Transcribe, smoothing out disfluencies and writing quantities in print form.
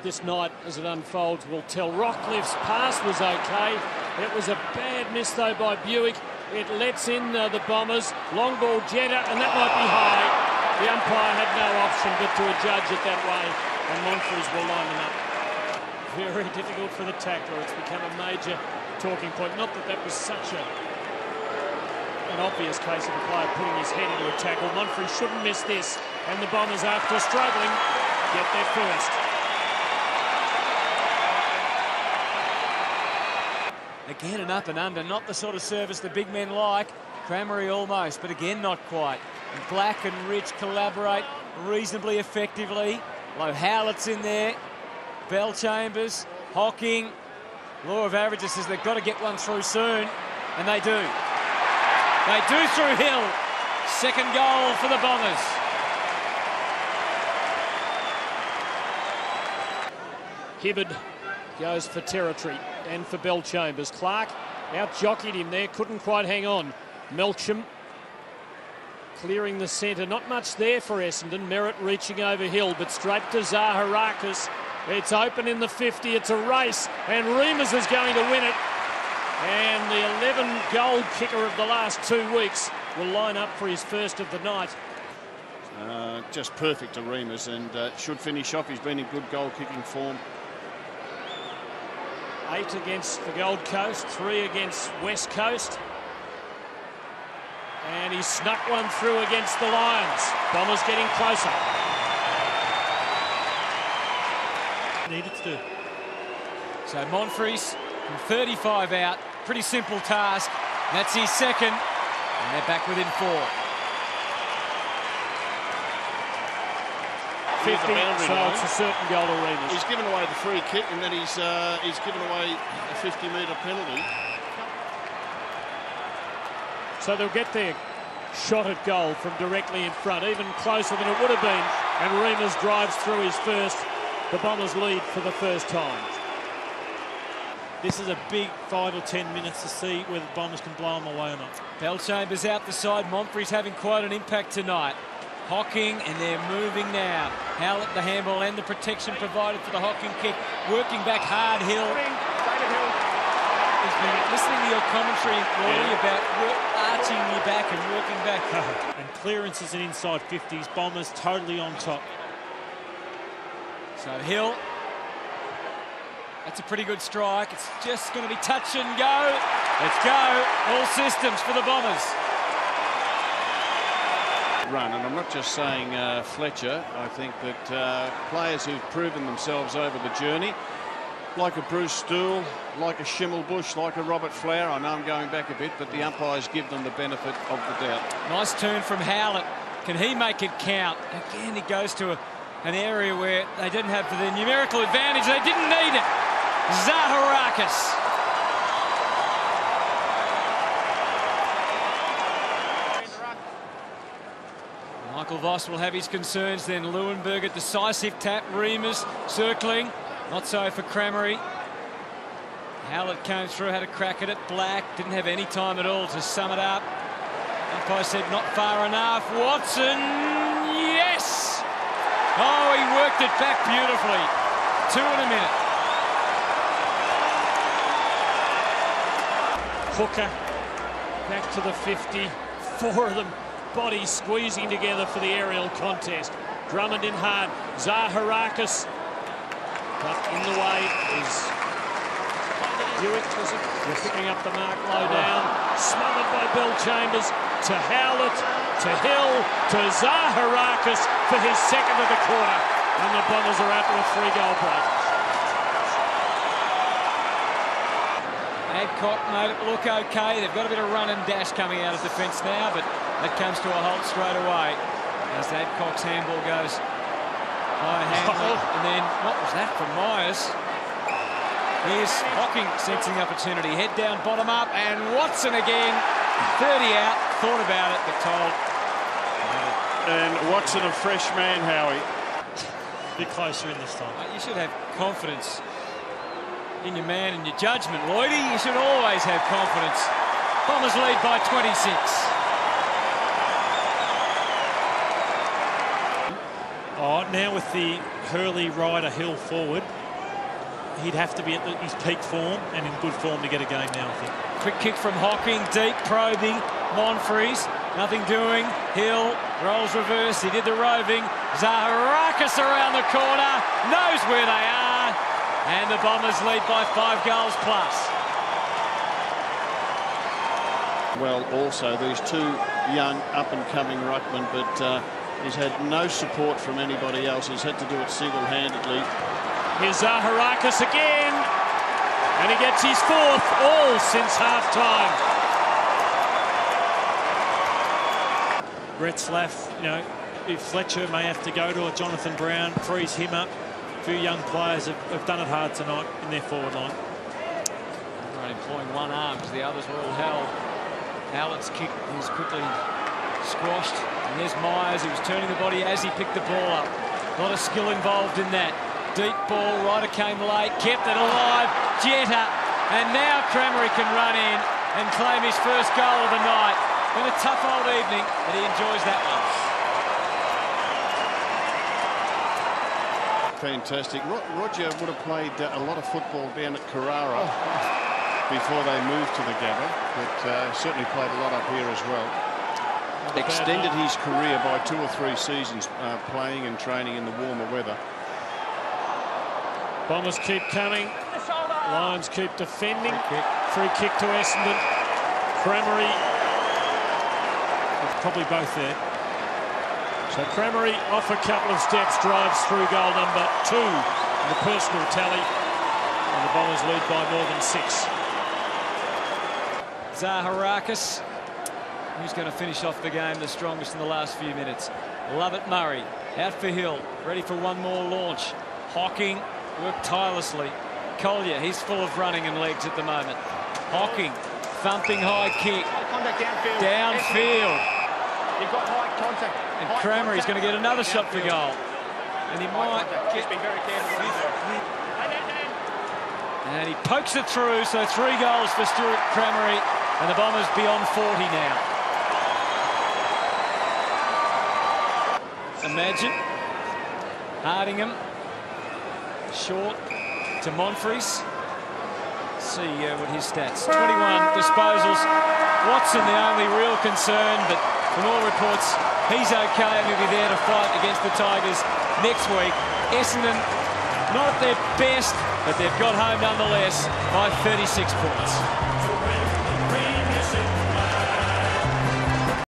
this night as it unfolds will tell. Rockcliffe's pass was okay. It was a bad miss, though, by Buick. It lets in the Bombers. Long ball, Jetta, and that might be high. The umpire had no option but to adjudge it that way, and Monfries will line them up. Very difficult for the tackler. It's become a major talking point. Not that that was such an obvious case of a player putting his head into a tackle. Monfries shouldn't miss this, and the Bombers, after struggling, get there first. Again, an up and under, not the sort of service the big men like. Crameri almost, but again, not quite. And Black and Rich collaborate reasonably effectively. Low Howlett's in there. Bell Chambers, Hocking. Law of averages says they've got to get one through soon, and they do. They do through Hill. Second goal for the Bombers. Hibbard goes for territory and for Bell Chambers. Clark out-jockeyed him there, couldn't quite hang on. Melksham clearing the centre. Not much there for Essendon. Merritt reaching over Hill, but straight to Zaharakis. It's open in the 50. It's a race, and Remus is going to win it. And the 11-goal kicker of the last 2 weeks will line up for his first of the night. Just perfect to Remus, and should finish off. He's been in good goal-kicking form. 8 against the Gold Coast, 3 against West Coast. And he snuck one through against the Lions. Bombers getting closer. Needed to do. So Monfries from 35 out. Pretty simple task. That's his second. And they're back within 4. 50, so it's a certain goal to Remus. He's given away the free kick, and then he's given away a 50-metre penalty. So they'll get their shot at goal from directly in front, even closer than it would have been. And Remus drives through his first. The Bombers lead for the first time. This is a big 5 or 10 minutes to see whether the Bombers can blow them away or not. Bell Chambers out the side. Monfries having quite an impact tonight. Hocking, and they're moving now. Howlett, the handball, and the protection provided for the Hocking kick. Working back hard, Hill. He's been listening to your commentary, Rory, about arching your back and working back. And clearances and inside 50s. Bombers totally on top. So Hill. That's a pretty good strike. It's just going to be touch and go. Let's go. All systems for the Bombers. Run, and I'm not just saying Fletcher. I think that players who've proven themselves over the journey, like a Bruce Stool, like a Schimmelbusch, like a Robert Flower. I know I'm going back a bit, but the umpires give them the benefit of the doubt. Nice turn from Howlett. Can he make it count? Again, he goes to an area where they didn't have the numerical advantage. They didn't need it. Zaharakis. Michael Voss will have his concerns then. Leuenberger, decisive tap. Remus circling. Not so for Crameri. Howlett came through, had a crack at it. Black didn't have any time at all to sum it up. Umpire said not far enough. Watson, yes! Oh, he worked it back beautifully. 2 in a minute. Hooker back to the 50. 4 of them. Bodies squeezing together for the aerial contest. Drummond in hard. Zaharakis. But in the way is Buick, was it? You're picking up the mark low down. Smothered by Bell Chambers. To Howlett. To Hill. To Zaharakis for his second of the quarter. And the Bombers are out to a 3-goal break. Adcock made it look okay. They've got a bit of run and dash coming out of defence now, but that comes to a halt straight away as Adcock's handball goes by Handley. And then, what was that from Myers? Here's Hocking sensing opportunity. Head down, bottom up, and Watson again. 30 out, thought about it, but told. And Watson a fresh man, Howie. A bit closer in this time. You should have confidence in your man and your judgment, Lloydie. You should always have confidence. Bombers lead by 26. Oh, now with the Hurley, Ryder, Hill forward, he'd have to be at his peak form and in good form to get a game now, I think. Quick kick from Hocking, deep, probing, Monfries, nothing doing. Hill rolls reverse, he did the roving. Zaharakis around the corner, knows where they are, and the Bombers lead by 5 goals plus. Well, also, these two young, up-and-coming ruckmen, but he's had no support from anybody else. He's had to do it single-handedly. Here's Zaharakis again, and he gets his 4th all since half-time. Brett Slaff, you know, if Fletcher may have to go to, or Jonathan Brown frees him up. A few young players have done it hard tonight in their forward line. Right, employing one arm because the others were all held. Hallett's kick was quickly squashed. And there's Myers, who was turning the body as he picked the ball up. A lot of skill involved in that. Deep ball, Ryder came late, kept it alive. Jetta, and now Crameri can run in and claim his first goal of the night. Been a tough old evening, but he enjoys that one. Fantastic. Roger would have played a lot of football down at Carrara before they moved to the Gabba, but certainly played a lot up here as well. Extended his career by 2 or 3 seasons playing and training in the warmer weather. Bombers keep coming. Lions keep defending. Free kick to Essendon. Crameri. Probably both there. So Crameri off a couple of steps, drives through goal number 2 in the personal tally. And the Bombers lead by more than 6. Zaharakis, who's going to finish off the game the strongest in the last few minutes. Lovett Murray, out for Hill, ready for one more launch. Hocking worked tirelessly. Collier, he's full of running and legs at the moment. Hocking, thumping high kick. Contact downfield. Downfield. You've got high contact. And Crameri's going to get another shot for goal. And he might. Just be very careful. And he pokes it through, so 3 goals for Stuart Crameri. And the Bombers beyond 40 now. Imagine. Hardingham. Short to Monfries. See what his stats. 21 disposals. Watson the only real concern, but from all reports, he's okay and he'll be there to fight against the Tigers next week. Essendon, not at their best, but they've got home nonetheless by 36 points.